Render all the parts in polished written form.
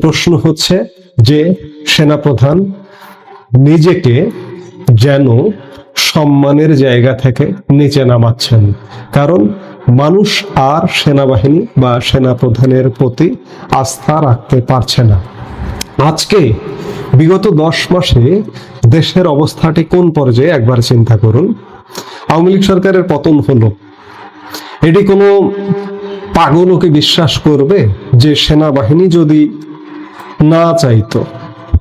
প্রশ্ন হচ্ছে যে সেনাপ্রধান নিজেকে যেন সম্মানের জায়গা থেকে নিচে নামাচ্ছেন, কারণ মানুষ আর সেনাবাহিনী বা সেনাপ্রধানের প্রতি আস্থা রাখতে পারছে না। আজকে বিগত 10 মাসে দেশের অবস্থাটি কোন পর্যায়ে একবার চিন্তা করুন। আওয়ামী লীগ সরকারের পতন হলো, এটি কোনো পাগলও কি বিশ্বাস করবে যে সেনাবাহিনী যদি না চাইতো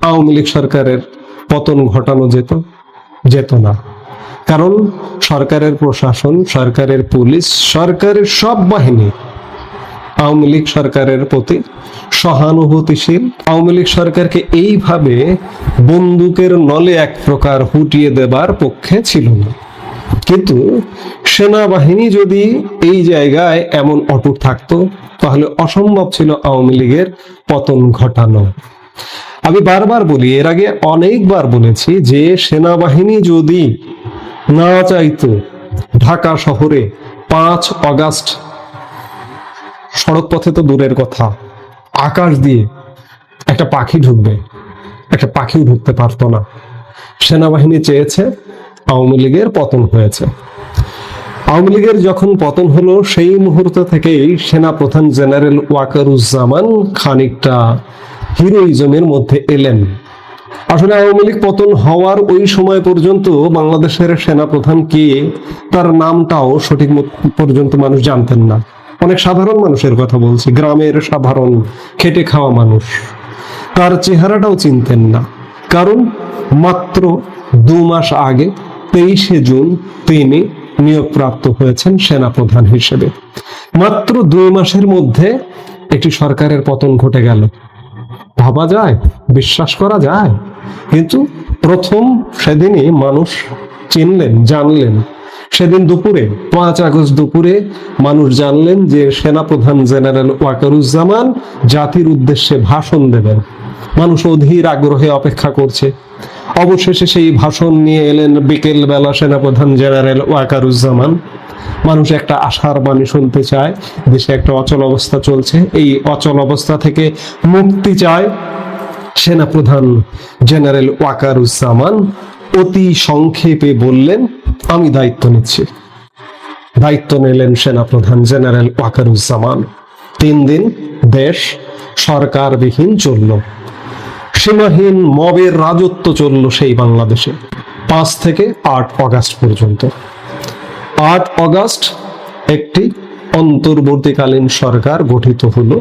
আওয়ামী লীগ সরকারের পতন ঘটানো যেত না? কারণ সরকারের প্রশাসন, সরকারের পুলিশ, সরকারের সব বাহিনী আওয়ামী লীগ সরকারের প্রতি সহানুভূতিশীল। আওয়ামী লীগ সরকারকে এইভাবে বন্দুকের নলে এক প্রকার হুটিয়ে দেবার পক্ষে ছিল না। কিন্তু সেনাবাহিনী যদি এই জায়গায় এমন অটুট থাকতো, তাহলে অসম্ভব ছিল আওয়ামী লীগের পতন ঘটানো। আমি বারবার বলি, এর আগে অনেকবার বলেছি যে সেনাবাহিনী যদি না চাইতো ঢাকা শহরে 5 অগাস্ট সড়ক পথে তো দূরের কথা, আকাশ দিয়ে একটা পাখি ঢুকবে, একটা পাখিও ঢুকতে পারতো না। সেনাবাহিনী চেয়েছে, আওয়ামী লীগের পতন হয়েছে। আওয়ামী লীগের যখন পতন হলো সেই মুহূর্ত থেকেই সেনাপ্রধান জেনারেল ওয়াকারুজ্জামান খানিকটা হিরোইজমের মধ্যে এলেন। আসলে আওয়ামী লীগ পতন হওয়ার ওই সময় পর্যন্ত বাংলাদেশের সেনাপ্রধান কে তার নামটাও সঠিক পর্যন্ত মানুষ জানতেন না। অনেক সাধারণ মানুষের কথা বলছি, গ্রামের সাধারণ খেটে খাওয়া মানুষ তার চেহারাটাও চিনতেন না। কারণ মাত্র 2 মাস আগে 23শে জুন তিনি নিয়োগপ্রাপ্ত হয়েছেন সেনাপ্রধান হিসেবে। মাত্র 2 মাসের মধ্যে একটি সরকারের পতন ঘটে গেল। ভাবা যায়? বিশ্বাস করা যায়? কিন্তু প্রথম সেদিনই মানুষ চিনলেন, জানলেন। সেদিন দুপুরে 5 আগস্ট দুপুরে মানুষ জানলেন যে সেনাপ্রধান জেনারেল ওয়াকারুজ্জামান জাতির উদ্দেশ্যে ভাষণ দেবেন। মানুষ অধীর আগ্রহে অপেক্ষা করছে। অবশেষে সেই ভাষণ নিয়ে এলেন বিকেল বেলা সেনাপ্রধান জেনারেল ওয়াকারুজ্জামান। মানুষ একটা আশার বাণী শুনতে চায়, দেশে একটা অচল অবস্থা চলছে, এই অচল অবস্থা থেকে মুক্তি চায়। সেনাপ্রধান জেনারেল ওয়াকারুজ্জামান অতি সংক্ষেপে বললেন, আমি দায়িত্ব নিচ্ছি। দায়িত্ব নিলেন সেনাপ্রধান জেনারেল ওয়াকারুজ্জামান। 3 দিন দেশ সরকারবিহীন চলল, সীমাহীন মবের রাজত্ব চলল সেই বাংলাদেশে 5 থেকে 8 অগাস্ট পর্যন্ত। 8 অগাস্ট একটি অন্তর্বর্তীকালীন সরকার গঠিত হলো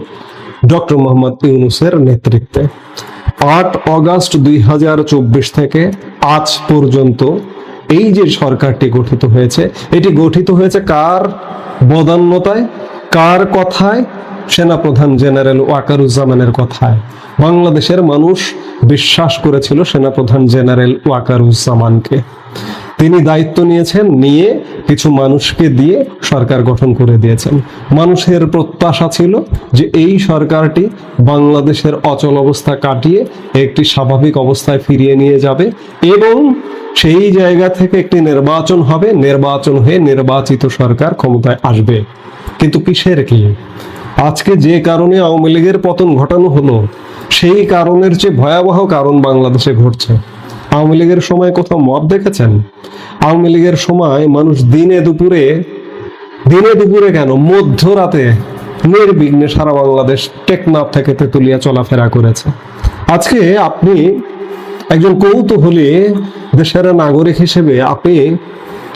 ডক্টর মোহাম্মদ ইউনূসের নেতৃত্বে। 8 অগাস্ট 2024 থেকে আজ পর্যন্ত এই যে সরকারটি গঠিত হয়েছে, এটি গঠিত হয়েছে কার বদান্যতায়, কার কথায়? সেনাপ্রধান জেনারেল ওয়াকারুজ্জামানের কথায়। বাংলাদেশের মানুষ বিশ্বাস করেছিল সেনাপ্রধান জেনারেল ওয়াকারুজ্জামানকে। তিনি দায়িত্ব নিয়েছেন, নিয়ে কিছু মানুষকে দিয়ে সরকার গঠন করে দিয়েছেন। মানুষের প্রত্যাশা ছিল যে এই সরকারটি বাংলাদেশের অচল অবস্থা কাটিয়ে একটি স্বাভাবিক অবস্থায় ফিরিয়ে নিয়ে যাবে এবং সেই জায়গা থেকে একটি নির্বাচন হবে, নির্বাচন হয়ে নির্বাচিত সরকার ক্ষমতায় আসবে। কিন্তু কিসের কি? আজকে যে কারণে আওয়ামী লীগের পতন ঘটানো হলো, সেই কারণের চেয়ে ভয়াবহ কারণ বাংলাদেশে ঘটছে। আওয়ামী লীগের সময় কোথাও মব দেখেছেন? আওয়ামী লীগের সময় মানুষ দিনে দুপুরে কেন মধ্যরাতে নির্বিঘ্নে সারা বাংলাদেশ টেকনাফ থেকে তেতুলিয়া চলাফেরা করেছে। আজকে আপনি একজন কৌতূহলী দেশের নাগরিক হিসেবে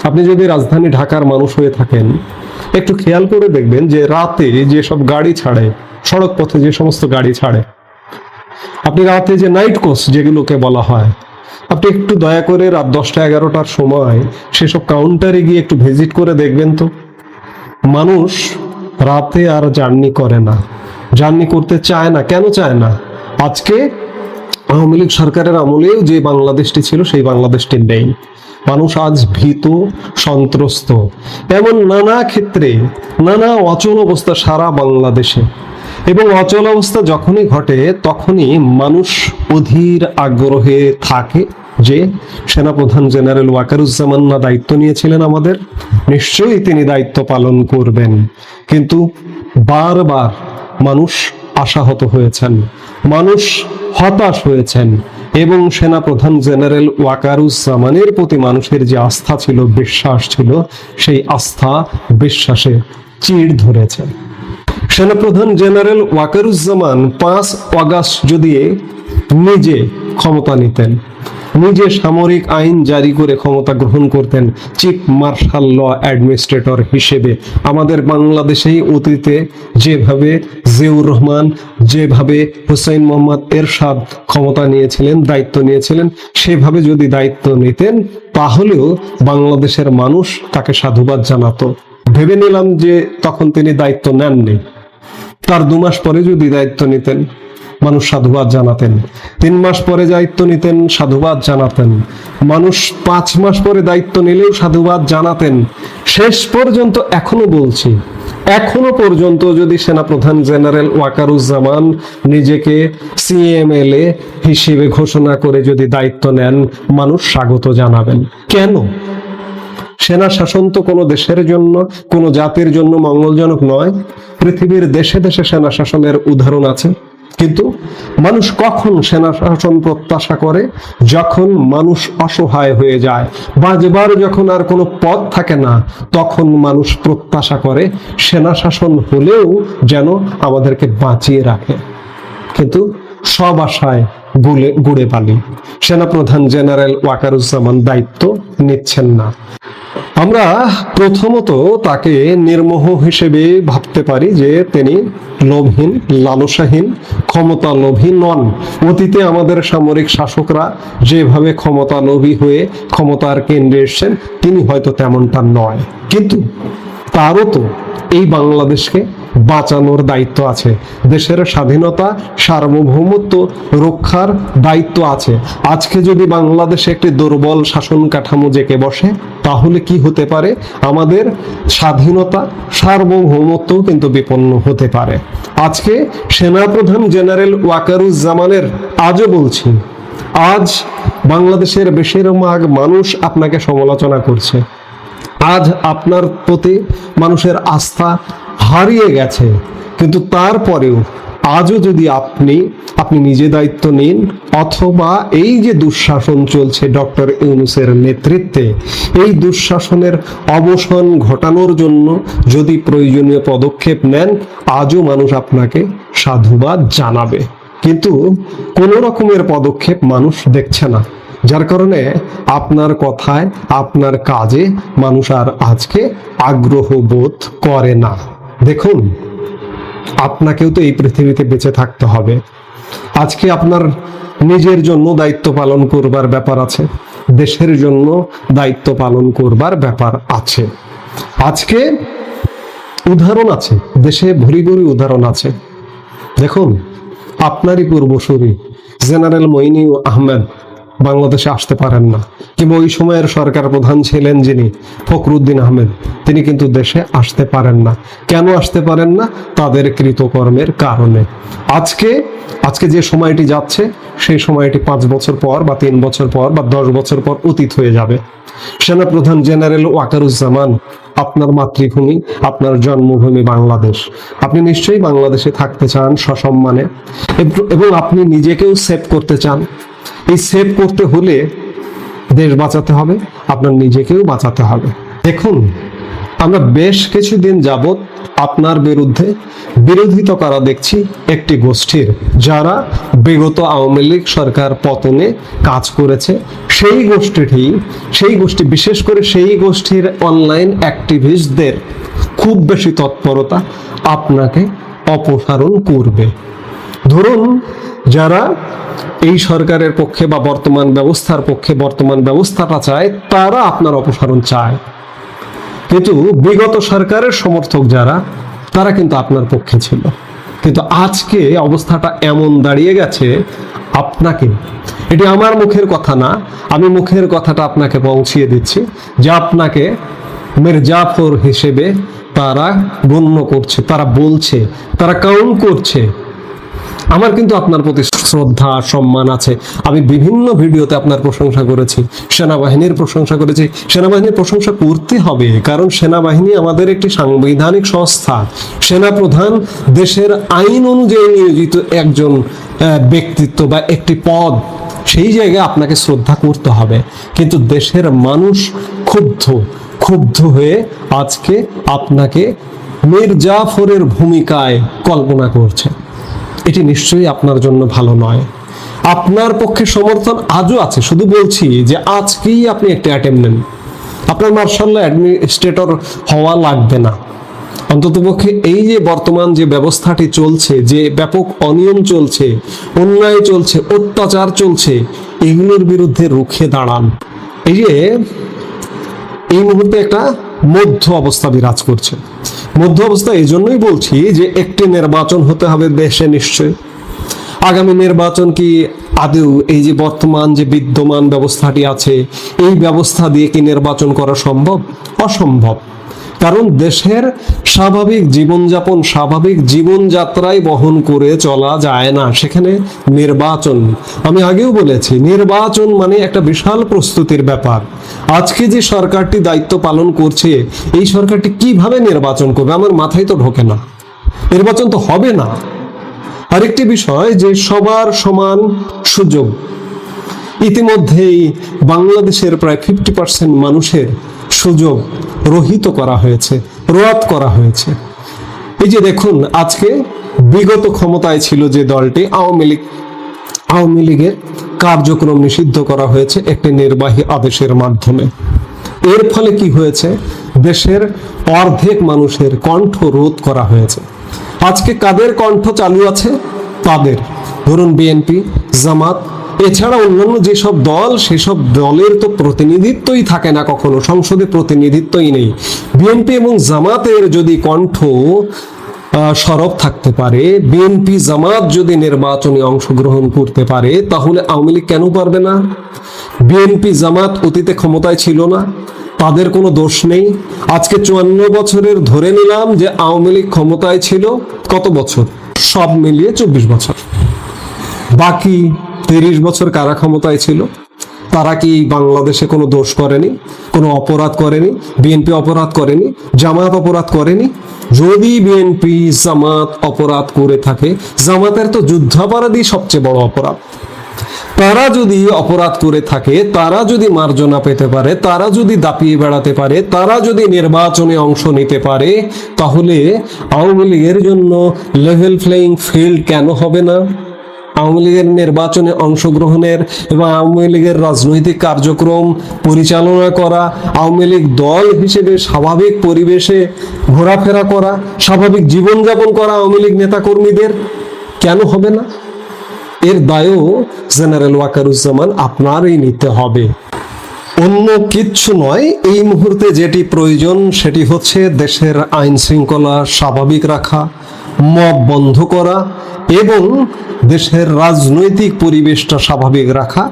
আপনি যদি রাজধানী ঢাকার মানুষ হয়ে থাকেন, একটু খেয়াল করে দেখবেন যে রাতে যেসব গাড়ি ছাড়ে, সড়ক পথে যে সমস্ত গাড়ি ছাড়ে, আপনি রাতে যে নাইট কোচ যেগুলোকে বলা হয়, আপনি একটু দয়া করে রাত 10টা-11টার সময় সেসব কাউন্টারে গিয়ে একটু ভিজিট করে দেখবেন তো। মানুষ রাতে আর জার্নি করে না, জার্নি করতে চায় না। কেন চায় না? আজকে আওয়ামী লীগ সরকারের আমলেও যে বাংলাদেশটি ছিল সেই বাংলাদেশটি নেই। মানুষ আজ ভীত, সন্ত্রস্ত। এমন নানা ক্ষেত্রে নানা অচল অবস্থা সারা বাংলাদেশে, এবং অচল অবস্থা যখনই ঘটে তখনই মানুষ অধীর আগ্রহে থাকে যে সেনাপ্রধান জেনারেল ওয়াকারুজ্জামান না দায়িত্ব নিয়েছিলেন আমাদের, নিশ্চয়ই তিনি দায়িত্ব পালন করবেন। কিন্তু বারবার মানুষ আশাহত হয়েছেন, মানুষ হতাশ হয়েছেন এবং সেনাপ্রধান জেনারেল ওয়াকারুজ্জামানের প্রতি মানুষের যে আস্থা ছিল, বিশ্বাস ছিল, সেই আস্থা বিশ্বাসে চিড় ধরেছে। সেনাপ্রধান জেনারেল ওয়াকারুজ্জামান 5 আগস্ট যদি নিজে ক্ষমতা নিতেন, নিজে সামরিক আইন জারি করে ক্ষমতা গ্রহণ করতেন চিফ মার্শাল ল অ্যাডমিনিস্ট্রেটর হিসেবে, আমাদের বাংলাদেশেই অতীতে যেভাবে জিয়াউর রহমান, যেভাবে হুসাইন মোহাম্মদ এরশাদ ক্ষমতা নিয়েছিলেন, দায়িত্ব নিয়েছিলেন, সেভাবে যদি দায়িত্ব নিতেন তাহলেও বাংলাদেশের মানুষ তাকে সাধুবাদ জানাতো। ভেবে নিলাম যে তখন তিনি দায়িত্ব নেননি, তার 2 মাস পরে যদি দায়িত্ব নিতেন মানুষ সাধুবাদ জানাতেন, 3 মাস পরে দায়িত্ব নিতেন সাধুবাদ জানাতেন, মানুষ 5 মাস পরে দায়িত্ব নিলেও সাধুবাদ জানাতেন। শেষ পর্যন্ত এখনো পর্যন্ত যদি সেনাপ্রধান জেনারেল ওয়াকারুজ্জামান নিজেকে সিএমএলএ হিসেবে ঘোষণা করে যদি দায়িত্ব নেন, মানুষ স্বাগত জানাবেন। কেন? সেনা শাসন তো কোনো দেশের জন্য, কোনো জাতির জন্য মঙ্গলজনক নয়। পৃথিবীর দেশে দেশে সেনা শাসনের উদাহরণ আছে, কিন্তু মানুষ কখন সেনা শাসন প্রত্যাশা করে? যখন মানুষ অসহায় হয়ে যায়, বাঁচবার যখন আর কোনো পথ থাকে না, তখন মানুষ প্রত্যাশা করে সেনা শাসন হলেও যেন আমাদেরকে বাঁচিয়ে রাখে। কিন্তু সব আশায় গুড়ে বালি। সেনাপ্রধান জেনারেল ওয়াকারুজ্জামান দায়িত্ব নিচ্ছেন না। আমরা প্রথমত তাকে নির্মোহ হিসেবে ভাবতে পারি যে তিনি লোভহীন, লালসাহীন, ক্ষমতা লোভী নন। অতীতে আমাদের সামরিক শাসকরা যেভাবে ক্ষমতা লোভী হয়ে ক্ষমতার কেন্দ্রে এসেছেন, তিনি হয়তো তেমনটা নয়, কিন্তু তারও তো এই বাংলাদেশকে বাঁচানোর দায়িত্ব আছে, দেশের স্বাধীনতা সার্বভৌমত্ব রক্ষার দায়িত্ব আছে। আজকে যদি বাংলাদেশে একটি দুর্বল শাসন কাঠামো জেঁকে বসে, তাহলে কি হতে পারে? আমাদের স্বাধীনতা সার্বভৌমত্ব কিন্তু বিপন্ন হতে পারে। আজকে সেনাপ্রধান জেনারেল ওয়াকারুজ্জামানের, আজও বলছি, আজ বাংলাদেশের বেশিরভাগ মানুষ আপনাকে সমালোচনা করছে, আজ আপনার প্রতি মানুষের আস্থা হারিয়ে গেছে, কিন্তু তারপরেও আজও যদি আপনি নিজে দায়িত্ব নিন, অথবা এই যে দুঃশাসন চলছে ডক্টর ইউনূসের নেতৃত্বে, এই দুঃশাসনের অবসান ঘটানোর জন্য যদি প্রয়োজনীয় পদক্ষেপ নেন, আজও মানুষ আপনাকে সাধুবাদ জানাবে। কিন্তু কোনো রকমের পদক্ষেপ মানুষ দেখছে না, যার কারণে আপনার কথায়, আপনার কাজে মানুষ আর আজকে আগ্রহ বোধ করে না। দেখুন, আপনাকেও তো এই পৃথিবীতে বেঁচে থাকতে হবে। আজকে আপনার নিজের জন্য দায়িত্ব পালন করবার ব্যাপার আছে, দেশের জন্য দায়িত্ব পালন করবার ব্যাপার আছে। আজকে উদাহরণ আছে, দেশে ভরি ভরি উদাহরণ আছে। দেখুন, আপনারই পূর্বসূরি জেনারেল মঈনুল আহমেদ বাংলাদেশে আসতে পারেন না, কিংবা ওই সময়ের সরকার প্রধান ছিলেন যিনি ফখরুদ্দিন আহমেদ, তিনি কিন্তু দেশে আসতে পারেন না। কেন আসতে পারেন না? তাদের কৃতকর্মের কারণে। আজকে যে সময়টি যাচ্ছে, সেই সময়টি 5 বছর পর বা 3 বছর পর বা 10 বছর পর অতীত হয়ে যাবে। সেনাপ্রধান জেনারেল ওয়াকারুজ্জামান, আপনার মাতৃভূমি, আপনার জন্মভূমি বাংলাদেশ, আপনি নিশ্চয়ই বাংলাদেশে থাকতে চান সসম্মানে, এবং আপনি নিজেকেও সেভ করতে চান। এই সেভ করতে হলে দেশ বাঁচাতে হবে, আপনার নিজেকেও বাঁচাতে হবে। দেখুন, আমরা বেশ কিছুদিন যাবৎ আপনার বিরুদ্ধে বিরোধিতা করা দেখছি একটি গোষ্ঠীর, যারা বিগত আওয়ামী লীগ সরকার পতনে কাজ করেছে। সেই গোষ্ঠী বিশেষ করে সেই গোষ্ঠীর অনলাইন অ্যাক্টিভিস্টদের খুব বেশি তৎপরতা আপনাকে অপসারণ করবে। ধরুন, যারা এই সরকারের পক্ষে বা বর্তমান ব্যবস্থার পক্ষে, বর্তমান ব্যবস্থাটা চায়, তারা আপনার অপসারণ চায়, কিন্তু বিগত সরকারের সমর্থক যারা, তারা কিন্তু আপনার পক্ষে ছিল। কিন্তু আজকে অবস্থাটা এমন দাঁড়িয়ে গেছে, আপনাকে, এটি আমার মুখের কথা না, আমি মুখের কথাটা আপনাকে পৌঁছিয়ে দিচ্ছি, যে আপনাকে মির্জাফর হিসেবে তারা গণ্য করছে, তারা বলছে, তারা কাউন্ট করছে। আমার কিন্তু আপনার প্রতি শ্রদ্ধা সম্মান আছে। আমি বিভিন্ন ভিডিওতে আপনার প্রশংসা করেছি, সেনাবাহিনীর প্রশংসা করেছি। সেনাবাহিনীর প্রশংসা করতে হবে, কারণ সেনাবাহিনী আমাদের একটি সাংবিধানিক সংস্থা। সেনাপ্রধান দেশের আইন অনুযায়ী নিয়োজিত একজন ব্যক্তিত্ব বা একটি পদ। সেই জায়গায় আপনাকে শ্রদ্ধা করতে হবে। কিন্তু দেশের মানুষ ক্ষুব্ধ হয়ে আজকে আপনাকে মীর জাফরের ভূমিকায় কল্পনা করছে। এটি নিশ্চয়ই আপনার জন্য ভালো নয়। আপনার পক্ষে সমর্থন আজও আছে, শুধু বলছি যে আজকেই আপনি একটি অ্যাটেম্প নেন। আপনার মার্শাল অ্যাডমিনিস্ট্রেটর হওয়া লাগবে না। অন্ততপক্ষে এই যে বর্তমান যে ব্যবস্থাটি চলছে, যে ব্যাপক অনিয়ম চলছে, অন্যায় চলছে, অত্যাচার চলছে, এগুলোর বিরুদ্ধে রুখে দাঁড়ান। এই মুহূর্তে একটা মধ্য অবস্থা বিরাজ করছে। মধ্য অবস্থা এই জন্যই বলছি যে একটি নির্বাচন হতে হবে দেশে নিশ্চয়ই। আগামী নির্বাচন কি আদৌ এই যে বর্তমান যে বিদ্যমান ব্যবস্থাটি আছে, এই ব্যবস্থা দিয়ে কি নির্বাচন করা সম্ভব? অসম্ভব। কারণ দেশের স্বাভাবিক জীবনযাপন, স্বাভাবিক জীবনযাত্রায় বহন করে চলা যায় না সেখানে নির্বাচন। আমি আগেও বলেছি, নির্বাচন মানে একটা বিশাল প্রস্তুতির ব্যাপার। আজকে যে সরকারটি দায়িত্ব পালন করছে, এই সরকারটি কিভাবে নির্বাচন করবে আমার মাথায় তো ঢোকে না। নির্বাচন তো হবে না। আরেকটি বিষয় যে সবার সমান সুযোগ, ইতিমধ্যেই বাংলাদেশের প্রায় 50% মানুষের সুযোগ রহিত করা হয়েছে, রদ করা হয়েছে। এই যে দেখুন, আজকে বিগত ক্ষমতায় ছিল যে দলটি আওয়ামী লীগের কার্যক্রম নিষিদ্ধ করা হয়েছে একটি নির্বাহী আদেশের মাধ্যমে। এর ফলে কি হয়েছে? দেশের অর্ধেক মানুষের কণ্ঠ রোধ করা হয়েছে। আজকে কাদের কণ্ঠ চালু আছে? তাদের, ধরুন বিএনপি, জামাত, এছাড়া অন্যান্য যেসব দল, সেসব দলের তো প্রতিনিধিত্বই থাকে না, কখনো সংসদে প্রতিনিধিত্বই নেই। বিএনপি এবং জামাতের যদি কণ্ঠ সরব থাকতে পারে, বিএনপি জামাত যদি নির্বাচনে অংশগ্রহণ করতে পারে, তাহলে আওয়ামী লীগ কেন পারবে না? বিএনপি জামাত অতীতে ক্ষমতায় ছিল না, তাদের কোনো দোষ নেই। আজকে 54 বছরের ধরে নিলাম যে আওয়ামী লীগ ক্ষমতায় ছিল কত বছর? সব মিলিয়ে 24 বছর। বাকি 30 বছর কারা ক্ষমতায় ছিল? তারা কি বাংলাদেশে কোনো দোষ করেনি, কোনো অপরাধ করেনি? বিএনপি অপরাধ করেনি, জামাত অপরাধ করেনি? যদি বিএনপি জামাত অপরাধ করে থাকে, জামাতের তো যুদ্ধাপরাধী সবচেয়ে বড় অপরাধ। তারা যদি অপরাধ করে থাকে, তারা যদি মার্জনা পেতে পারে, তারা যদি দাপিয়ে বেড়াতে পারে, তারা যদি নির্বাচনে অংশ নিতে পারে, তাহলে আওয়ামী লীগের জন্য লেভেল প্লেইং ফিল্ড কেন হবে না? আওয়ামী লীগের নির্বাচনে অংশগ্রহণের এবং আওয়ামী লীগের রাজনৈতিক কার্যক্রম পরিচালনা করা, আওয়ামী লীগ দল হিসেবে স্বাভাবিক পরিবেশে ঘোরাফেরা করা, স্বাভাবিক জীবনযাপন করা আওয়ামী লীগ নেতাকর্মীদের কেন হবে না? এর দায়ও জেনারেল ওয়াকারুজ্জামান আপনারই নিতে হবে, অন্য কিচ্ছু নয়। এই মুহূর্তে যেটি প্রয়োজন সেটি হচ্ছে দেশের আইন শৃঙ্খলা স্বাভাবিক রাখা, মব বন্ধ করা এবং দেশের রাজনৈতিক পরিবেশটা স্বাভাবিক রাখা।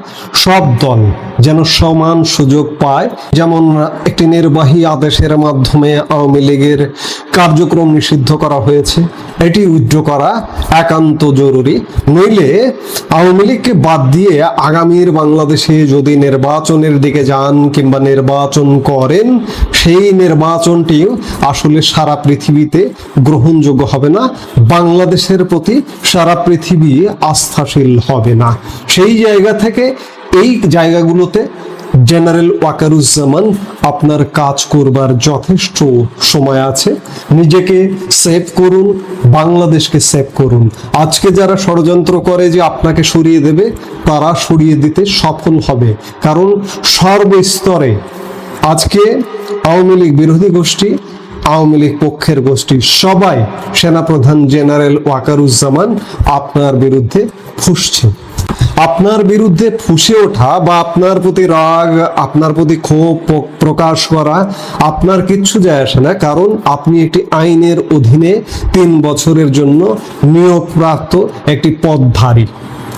সব দল যেন সমান সুযোগ পায়। যেমন একটি নির্বাহী আদেশের মাধ্যমে আওয়ামী লীগের কার্যক্রম নিষিদ্ধ করা হয়েছে, এটি উইথড্র করা একান্ত জরুরি। নইলে আওয়ামী লীগকে বাদ দিয়ে আগামীর বাংলাদেশে যদি নির্বাচনের দিকে যান কিংবা নির্বাচন করেন, সেই নির্বাচনটি আসলে সারা পৃথিবীতে গ্রহণযোগ্য হবে না, বাংলাদেশের প্রতি সারা পৃথিবী আস্থাশীল হবে না। সেই জায়গা থেকে এই জায়গাগুলোতে জেনারেল ওয়াকারুজ্জামান আপনার কাজ করবার যথেষ্ট সময় আছে। নিজেকে সেভ করুন, বাংলাদেশকে সেভ করুন। আজকে যারা ষড়যন্ত্র করে যে আপনাকে সরিয়ে দেবে, তারা সরিয়ে দিতে সফল হবে। কারণ সর্বস্তরে আজকে আওয়ামী লীগ বিরোধী গোষ্ঠী, আওয়ামী লীগ পক্ষের গোষ্ঠী সবাই সেনাপ্রধান জেনারেল ওয়াকারুজ্জামান আপনার বিরুদ্ধে ফুঁসছে। আপনার বিরুদ্ধে ফুঁসে ওঠা বা আপনার প্রতি রাগ, আপনার প্রতি ক্ষোভ প্রকাশ করা আপনার কিচ্ছু যায় আসে না, কারণ আপনি একটি আইনের অধীনে 3 বছরের জন্য নিয়োগপ্রাপ্ত একটি পদধারী।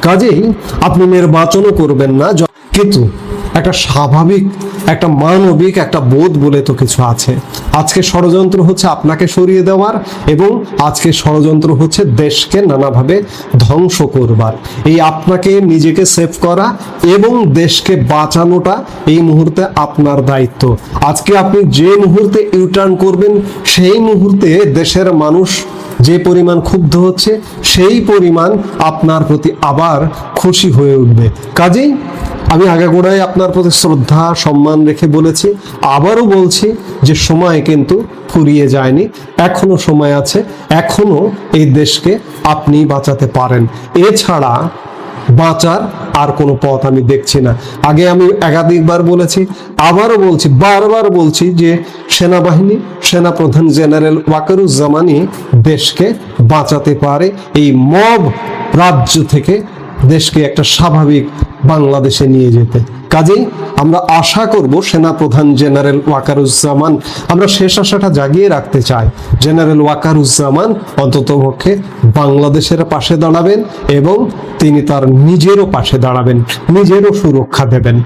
কাজেই আপনি নির্বাচনও করবেন না। কিন্তু একটা স্বাভাবিক, একটা মানবিক একটা বোধ বলে তো কিছু আছে। আজকে ষড়যন্ত্র হচ্ছে আপনাকে সরিয়ে দেওয়ার, এবং আজকে ষড়যন্ত্র হচ্ছে দেশকে নানাভাবে ধ্বংস করবার। এই আপনাকে নিজেকে সেভ করা এবং দেশকে বাঁচানোটা এই মুহূর্তে আপনার দায়িত্ব। আজকে আপনি যে মুহূর্তে ইউটার্ন করবেন, সেই মুহূর্তে দেশের মানুষ যে পরিমাণ ক্ষুব্ধ হচ্ছে, সেই পরিমাণ আপনার প্রতি আবার খুশি হয়ে উঠবে। কাজেই আমি আগাগোড়ায় আপনার প্রতি শ্রদ্ধা সম্মান রেখে বলেছি, আবারও বলছি যে সময় কিন্তু ফুরিয়ে যায়নি, এখনো সময় আছে, এখনো এই দেশকে আপনি বাঁচাতে পারেন। এছাড়া বাঁচার আর কোনো পথ আমি দেখছি না। আগে আমি একাধিকবার বলেছি, আবারও বলছি, বারবার বলছি যে সেনাবাহিনী, সেনাপ্রধান জেনারেল ওয়াকারুজ্জামানই দেশকে বাঁচাতে পারে এই মব রাজ্য থেকে, দেশকে একটা স্বাভাবিক বাংলাদেশে নিয়ে যেতে। কাজেই আমরা আশা করব সেনাপ্রধান জেনারেল ওয়াকারুজ্জামান, আমরা শেষ আশাটা জাগিয়ে রাখতে চাই, জেনারেল ওয়াকারুজ্জামান অন্ততপক্ষে বাংলাদেশের পাশে দাঁড়াবেন এবং তিনি তার নিজেরও পাশে দাঁড়াবেন, নিজেরও সুরক্ষা দেবেন।